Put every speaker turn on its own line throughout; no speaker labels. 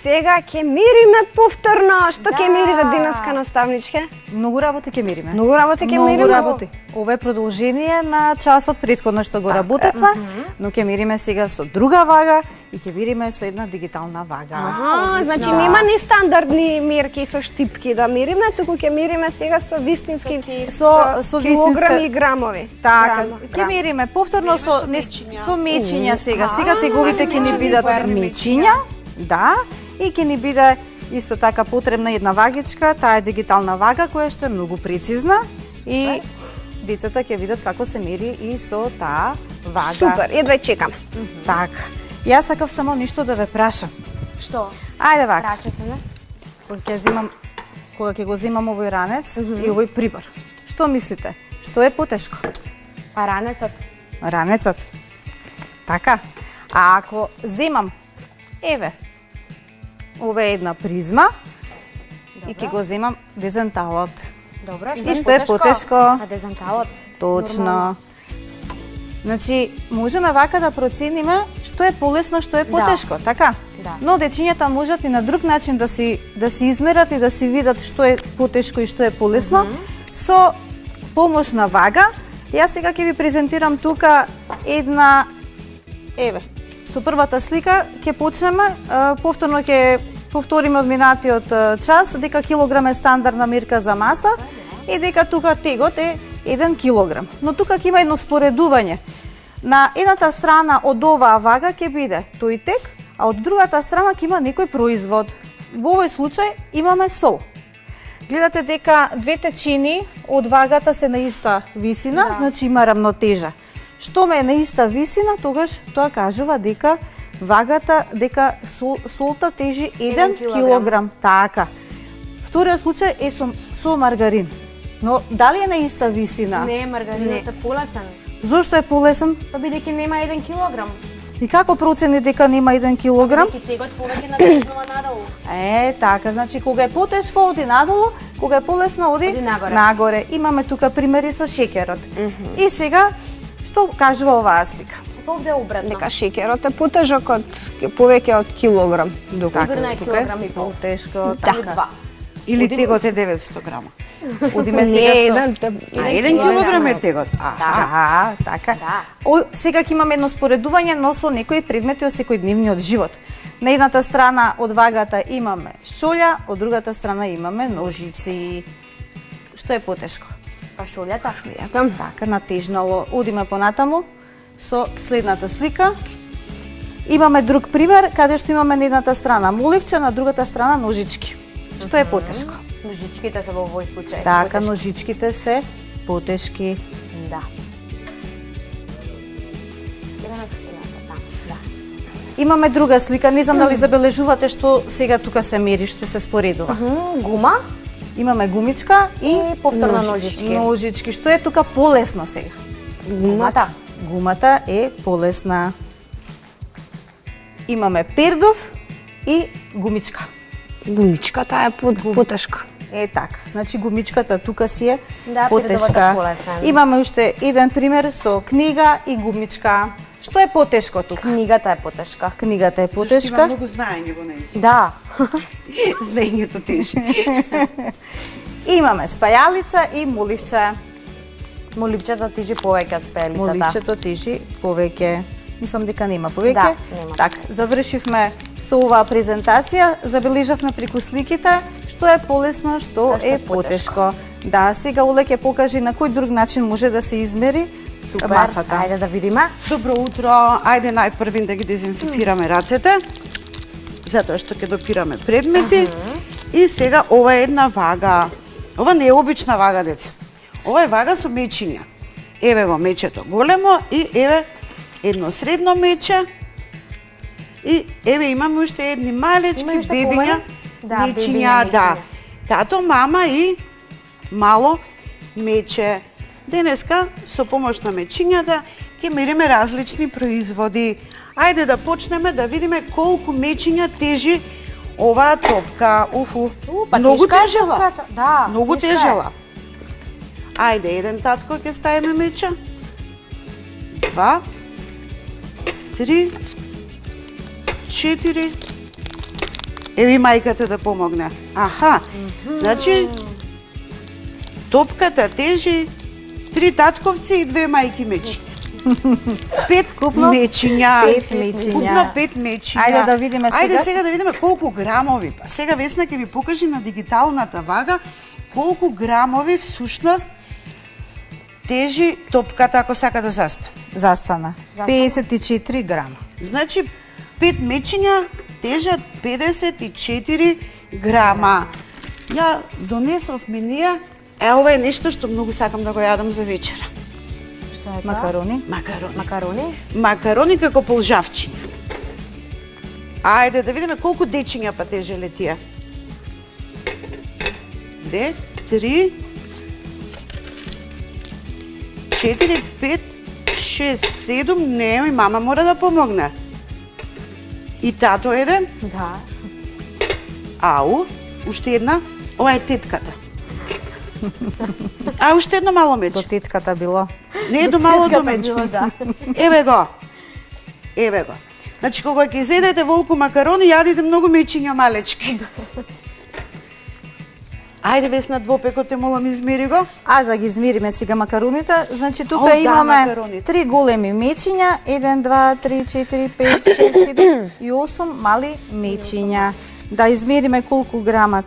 сега ќе мериме повторно. Што ќе мериме денеска, наставничке?
Многу работи ќе мериме.
Многу работи ќе мериме.
Многу работи. Ова е продолжение на часот претходно што го работевме, но ќе мериме сега со друга вага и ќе мериме со една дигитална вага.
Значи нема нестандардни мерки со штипки да мериме, туку ќе мериме сега со вистински
со
килограми и грамови.
Така, ќе мериме повторно со мечиња сега. Сега теговите ќе ни бидат мечиња, да, и ќе ни биде исто така потребна една вагичка, таа е дигитална вага која што е многу прецизна и децата ќе видат како се мери и со таа вага.
Супер, едва чекам.
Така. Јас сакав само ништо да ве прашам.
Што?
Ајде вака.
Прашате ме?
Кога ќе го земам овој ранец и овој прибор. Што мислите? Што е потешко?
А ранецот?
Ранецот. Така. А ако земам, еве, ова е една призма и ќе го земам дезенталот.
Добро,
И што е потешко?
А дезенталот?
Точно. Значи, можеме вака да процениме што е полесно, што е потешко, така?
Да.
Но дечињата можат и на друг начин да си измерат и да си видат што е потешко и што е полесно со помошна вага. Јас сега ќе ви презентирам тука една, еве, со првата слика ќе почнеме, повторно ќе повториме од минатиот час дека килограм е стандардна мерка за маса и дека тука тегот е 1 килограм. Но тука ќе има едно споредување. На едната страна од оваа вага ќе биде тој тег, а од другата страна ќе има некој производ. Во овој случај имаме сол. Гледате дека двете чини од вагата се на иста висина, значи има рамнотежа. Што ме е на иста висина, тогаш тоа кажува дека вагата, дека солта тежи 1 килограм. Така. Вториот случај е со маргарин. Но дали е на иста висина?
Не, маргаринот е полесен.
Зошто е полесен?
Па бидејќи нема 1 килограм.
И како процени дека нема 1 килограм?
Бидејќи тегот повеќе надеснува надолу.
Така, значи кога е потешко оди надолу, кога е полесно оди нагоре. Имаме тука примери со шеќерот. И сега, што кажува оваа слика?
Овде е обратно.
Дека шеќерот е потежок повеќе од килограм.
Сигурно е килограм и пол.
Потешко,
Или два.
Или тегот е 900 грама.
Одиме сега со...
1 килограм е тегот.
Да, така. Сега ќе имаме едно споредување, но со некои предмети од секојдневниот живот. На едната страна од вагата имаме шолја, од другата страна имаме ножици. Што е потешко?
Па шолјата.
Така, натежнало. Одиме понатаму со следната слика. Имаме друг пример, каде што имаме на едната страна моливче, на другата страна ножички. Што е потешко?
Ножичките се во овој случај.
Така, ножичките се потешки.
Да.
Имаме друга слика, не знам дали забележувате што сега тука се мери, што се споредува.
Гума
Имаме гумичка и
повторно ножички.
Ножички. Што е тука полесно сега?
Гумата.
Гумата е полесна. Имаме пердов и гумичка.
Гумичката е потешка.
Е така. Значи гумичката тука си е
Да,
потешка.
пердовата полесен.
Имаме уште еден пример со книга и гумичка. Што е потешко тука?
Книгата е потешка.
Книгата е
Зашто има
потешка.
многу знаење во нејзин.
Да.
Знаењето тежи.
Имаме спајалица и моливче.
Моливчето тежи повеќе од спелицата.
Моливчето тежи повеќе. Мислам дека нема повеќе.
Да, нема.
Така, завршивме со оваа презентација, забележавме преку сликите што е полесно, што е потешко. Да, сега Оле ќе покаже на кој друг начин може да се измери масата.
Ајде да видиме.
Добро утро. Ајде најпрвин да ги дезинфицираме рацете, затоа што ќе допираме предмети. И сега ова е една вага. Ова не е обична вага, деца. Ова е вага со мечиња. Еве го мечето големо и еве едно средно мече. И еве имаме уште едни малечки бебиња, мечиња, да. Тато, мама и мало мече. Денеска со помош на мечињата ќе мериме различни производи. Ајде да почнеме да видиме колку мечиња тежи оваа топка. Многу тежела.
Да,
Многу тежела. Ајде, еден татко ќе ставиме меча. 2, 3, 4, Еви мајката да помогне. Аха. Значи топката тежи 3 татковци и 2 мајки мечи. 5 мечиња.
5 мечиња.
Купно 5 мечиња.
Ајде да видиме сега.
Ајде сега да видиме колку грамови. Па сега Весна ќе ви покажи на дигиталната вага колку грамови всушност тежи топката ако сака да застане.
Застана. 54 грама.
Значи 5 мечиња тежат 54 грама. Ја донесов менија. Ова е нешто што многу сакам да го јадам за вечера.
Што е тоа?
Макарони.
Макарони.
Макарони?
Макарони како полжавчиња. Ајде да видиме колку дечиња па тежеле тие. 2, 3, 4, 5, 6, 7, не, и мама мора да помогне. И тато еден,
Да.
ау, уште една, ова е тетката. А уште едно мало
До
мече.
тетката било.
Не е до малото мече.
Било, да.
Еве го. Еве го. Значи кога ќе зедете волку макарони, јадите многу мечиња малечки. Ајде Весна, двопекот те молам измери го.
А да ги измериме сега макароните, значи тука
О, да,
имаме
макароните.
3 големи мечиња, 1, 2, 3, 4, 5, 6, 7 и 8 мали мечиња. Да измериме колку грама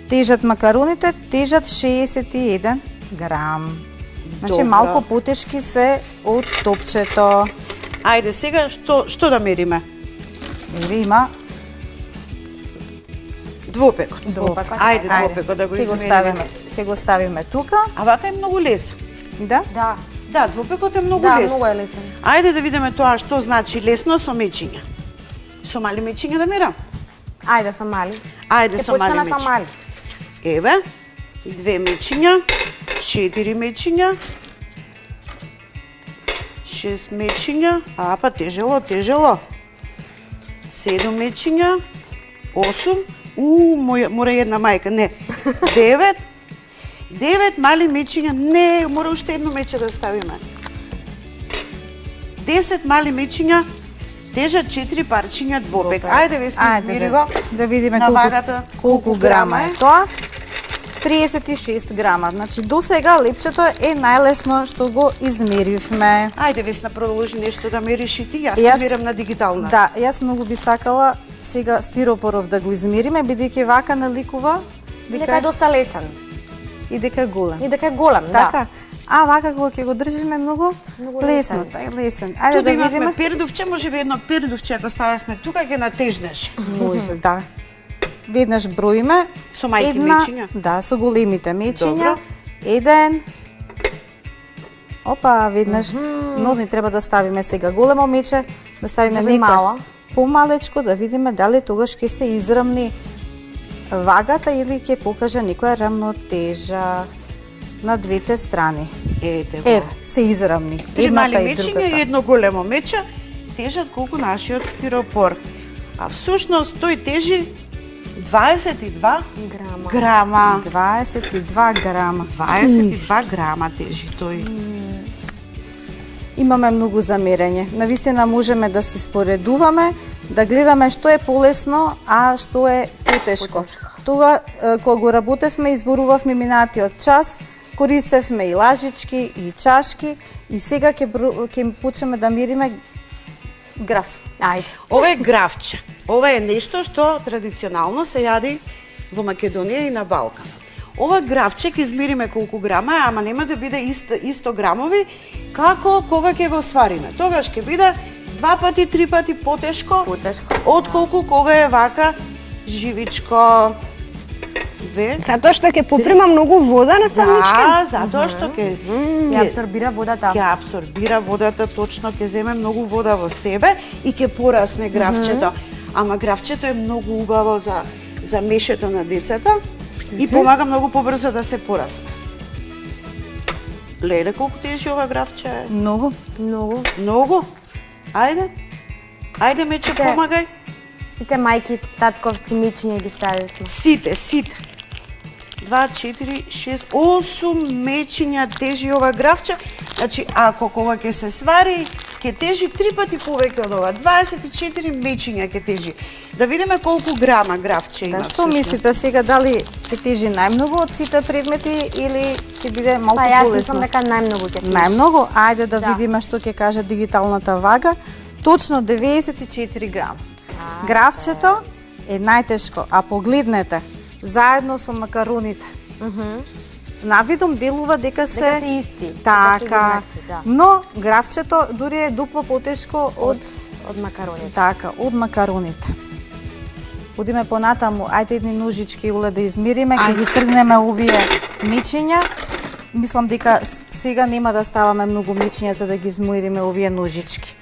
тежат макароните, тежат 61 грам. Значи
Добро.
малку потешки се од топчето.
Ајде сега што да мериме?
Или има
Двопекот.
Двопекот.
Ајде двопекот да го измериме.
Ќе го ставиме тука.
А вака е многу лесен.
Да?
Да.
Да, двопекот е многу
Да,
лесен.
многу е лесен.
Ајде да видиме тоа што значи лесно со мечиња. Со мали мечиња да мерам?
Ајде со мали.
Ајде
Ќе
со мали
почнеме со
мечиња.
мали.
Еве, 2 мечиња, 4 мечиња, 6 мечиња, а па тежело, 7 мечиња, 8, мора една мајка, не, 9 мали мечиња, не, мора уште едно мече да ставиме. 10 мали мечиња, тежат 4 парчиња двопек. Ајде Весна, измери го.
да видиме
на вагата
колку грама е тоа. 36 грама. Значи до сега лепчето е најлесно што го измеривме.
Ајде Весна, продолжи нешто да мериш и ти, јас
Јас-
ќе мерам на дигитална.
Да, јас многу би сакала сега стиропоров да го измериме, бидејќи вака наликува
Дека е доста лесен.
и дека е голем.
И дека е голем, да.
Така. А вака кога ќе го држиме многу
Многу
лесно,
лесен.
тај лесен. Ајде
Тука
да
имавме
видиме.
пердувче, може би едно пердувче ако ставевме тука ќе натежнеш.
Може, да. Веднаш броиме.
Со мајки
една,
мечиња?
Да, со големите мечиња.
Добро.
Еден. Опа, веднаш. Но не треба да ставиме сега големо мече, да ставиме
Да би мало.
помалечко, да видиме дали тогаш ќе се израмни вагата или ќе покаже некоја рамнотежа на двете страни.
Ете го.
Еве, се израмни.
3 мали
Едната и
мечиња и
другата.
едно големо мече тежат колку нашиот стиропор. А всушност тој тежи 22
Грама.
грама.
22 грама.
22 грама тежи тој.
Имаме многу замерење. Навистина можеме да се споредуваме, да гледаме што е полесно, а што е потешко. Тога, кога го работевме, изборувавме минатиот час, користевме и лажички, и чашки, и сега ќе почнеме да мериме граф.
Ајде.
Ова е графче. Ова е нешто што традиционално се јади во Македонија и на Балканот. Ова графче ќе измериме колку грама е, ама нема да биде исто грамови како кога ќе го свариме. Тогаш ќе биде 2 пати, 3 пати потешко,
Потешко.
отколку кога е вака живичко.
Затоа што ќе поприма многу вода на ставнички.
Да, затоа што ќе
Ја абсорбира водата.
ќе абсорбира водата, точно ќе земе многу вода во себе и ќе порасне графчето. Ама графчето е многу убаво за мешето на децата и помага многу побрзо да се порасне. Леле, колку тежи ова графче?
Многу.
Многу.
Многу. Ајде. Ајде, мече,
Сите.
помагај.
Сите мајки, татковци, мечиња ги ставивме.
Сите. 2, 4, 6, 8 мечиња тежи ова графче. Значи, ако кога ќе се свари, ќе ќе тежи 3 пати повеќе од ова. 24 мечиња ќе тежи. Да видиме колку грама графче има.
Да, што мислите сега, дали ќе тежи најмногу од сите предмети или ќе биде малку
Па јас
полесно?
мислам дека најмногу ќе тежи.
Најмногу? Ајде да видиме што ќе каже дигиталната вага. Точно 94 грама. Графчето е најтешко, а погледнете, заедно со макароните. Навидом делува дека се...
Дека се исти.
Така,
дека се еднакви, да.
но графчето дури е дупло потешко од
макароните.
така, од макароните. Одиме понатаму, ајде едни ножички уле да измериме, ќе ги тргнеме овие мечиња. Мислам дека сега нема да ставаме многу мечиња за да ги измериме овие ножички.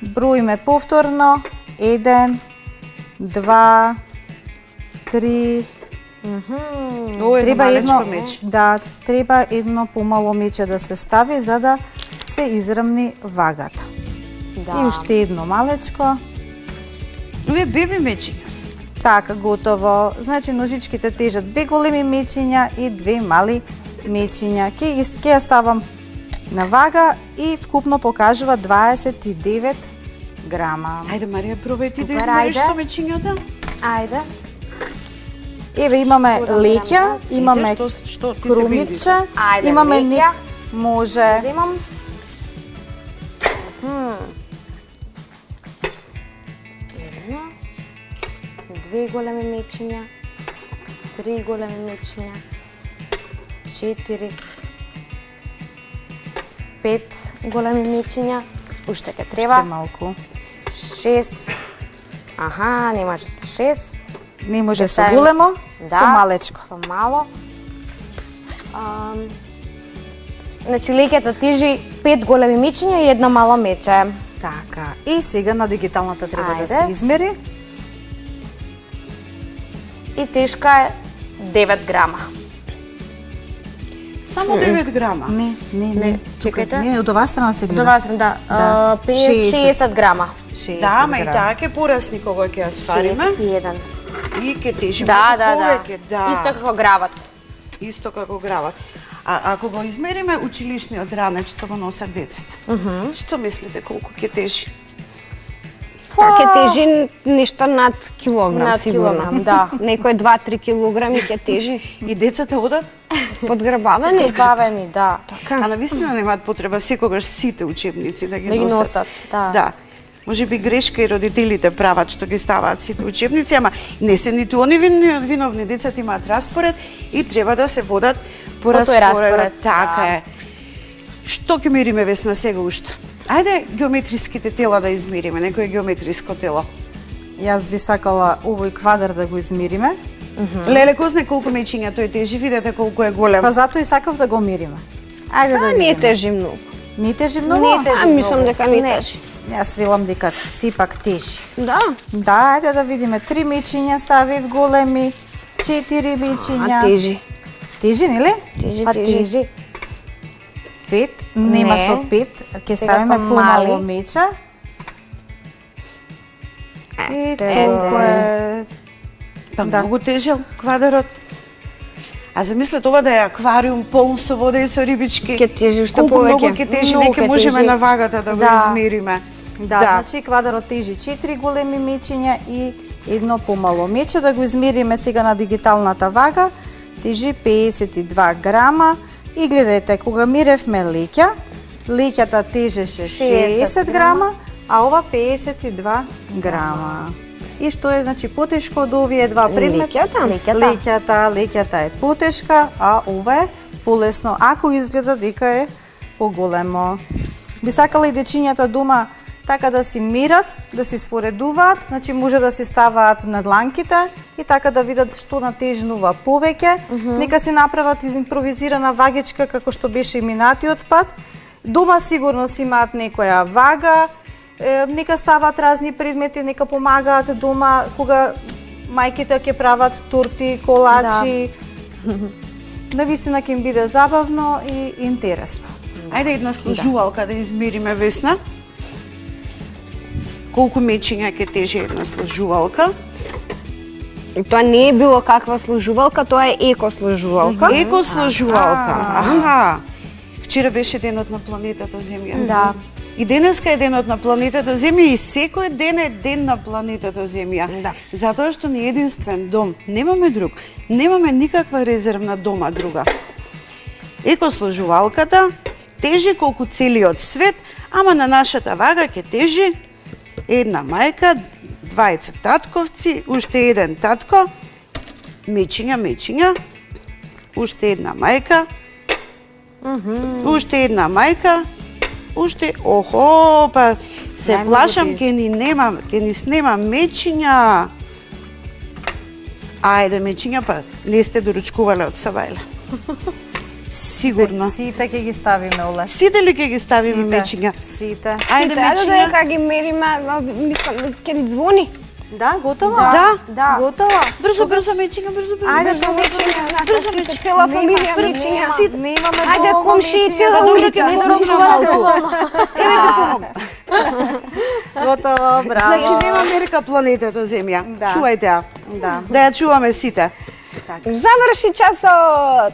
Броиме повторно, 1, 2, 3,
Ова е
треба едно,
малечко меч.
да, треба едно помало мече да се стави за да се израмни вагата.
Да.
И уште едно малечко.
Овие беби мечиња се.
Така, готово. Значи ножичките тежат 2 големи мечиња и 2 мали мечиња. Ќе ја ставам на вага и вкупно покажува 29 грама.
Ајде, Марија, пробај ти да
Супер,
измериш
ајде.
со мечињата.
Ајде.
Еве имаме леќа, имаме
Што ти се
крумиче,
Ајде,
имаме
леќа.
ник, може.
Земам. Едно. 2 големи мечиња. 3 големи мечиња. 4. 5 големи мечиња. Уште ќе треба.
Уште малку.
6. Аха, не може 6.
Не може со
ставим-
големо,
Да,
со малечко.
Со мало. Значи леќето тежи 5 големи мечиња и едно мало мече.
Така. И сега на дигиталната треба да
Ајде.
се измери.
И тешка е 9 грама.
Само 9 грама.
Не. Тука,
чекајте.
не, од оваа страна се гледа.
Добра сам, да.
Да.
60 грама.
60
Да, ама и
грама.
таа ќе порасни кога ќе ја свариме
61.
и ќе тежи
Да,
многу
да, да.
повеќе. Да.
Исто како грават.
Исто како грават. А ако го измериме училишниот ранеч што го носат децата, што мислите колку ќе тежи?
Ќе тежи нешто над килограм,
Над
сигурно.
килограм, да.
Некој 2-3 килограми ќе тежи.
И децата одат?
Подграбавани.
Избавени, да.
А навистина немаат потреба секогаш сите учебници да ги
Да ги
носат.
носат, да.
Да. Може би грешка и родителите прават што ги ставаат сите учебници, ама не се ниту они виновни. Децата имаат распоред и треба да се водат по
По тој распоред,
распоред. Така
да.
е. Што ќе мериме Весна сега уште? Ајде геометриските тела да измериме, некое геометриско тело.
Јас би сакала овој квадар да го измериме,
Леле, кој знае колку мечиња тој тежи, видете колку е голем.
па затоа и сакав да го мериме. Ајде да
А,
видиме.
не тежи многу.
Не тежи многу?
Не тежи.
А, мислам
многу.
дека не
Не.
тежи.
Јас велам дека сепак тежи.
Да.
Да, ајде да видиме. 3 мечиња ставив големи, 4 мечиња.
А, тежи.
Тежи, нели?
Тежи,
Па
тежи.
тежи.
5, нема
Не.
со 5, ќе
Сега
ставиме
со
помало
мали.
мече. И
Еден.
толку е...
Па
Да.
многу тежел квадарот. А замислете ова да е аквариум полн со вода и со рибички.
Ќе тежи уште
Колку
повеќе.
многу ќе тежи,
Многу
веќе
ќе
можеме
тежи.
на вагата да го
Да.
измериме.
Да, значи квадарот тежи 4 големи мечиња и едно помало мече. Да го измериме сега на дигиталната вага, тежи 52 грама. И гледайте, кога миревме леќа, леќата тежеше 60 грама, а ова 52 грама. И што е, значи, потешко од овие два предмета?
Леќата?
Леќата е потешка, а ова е полесно, ако изгледа дека е поголемо. Би сакала и дечињата дома така да си мерат, да си споредуваат, значи може да си ставаат на дланките и така да видат што натежнува повеќе. Нека си направат импровизирана вагичка како што беше и минатиот пат. Дома сигурно си имаат некоја вага, нека ставаат разни предмети, нека помагаат дома кога мајките ќе прават торти, колачи. Навистина ќе им биде забавно и интересно.
Ајде една сложувалка да измериме, Весна. Колку мечиња ќе тежи една сложувалка?
Тоа не е било каква сложувалка, тоа е еко сложувалка.
Еко сложувалка. Аха. Вчера беше денот на планетата Земја.
Да.
И денеска е денот на планетата Земја и секој ден е ден на планетата Земја.
Да.
Затоа што ни е единствен дом. Немаме друг. Немаме никаква резервна дома друга. Екосложувалката тежи колку целиот свет, ама на нашата вага ќе тежи една мајка, двајца татковци, уште еден татко, мечиња, уште една мајка, уште една мајка, уште, охо, па се
Најмногу
плашам,
тежи.
ќе ни снема мечиња. Ајде, мечиња, па не сте доручкувале од Сабајле. Сигурно.
Сите ќе ги ставиме, Оле.
Сите ли ќе ги ставиме мечиња?
Сите.
Ајде,
Ајде
мечиња.
дека ги мериме, мислам, ќе ни звони.
Да, готово?
Да.
Да.
Готово?
Брзо, мечиња, брзо.
Ајде,
Мечиња, цела фамилија мечиња.
Немаме
Ајде,
долго
комшии,
мечиња
цела
за
улица, не доручувале доволно.
Готово, браво.
Значи, нема мерка планетата Земја.
Да.
Чувајте ја.
Да.
Да ја чуваме сите.
Заврши часот.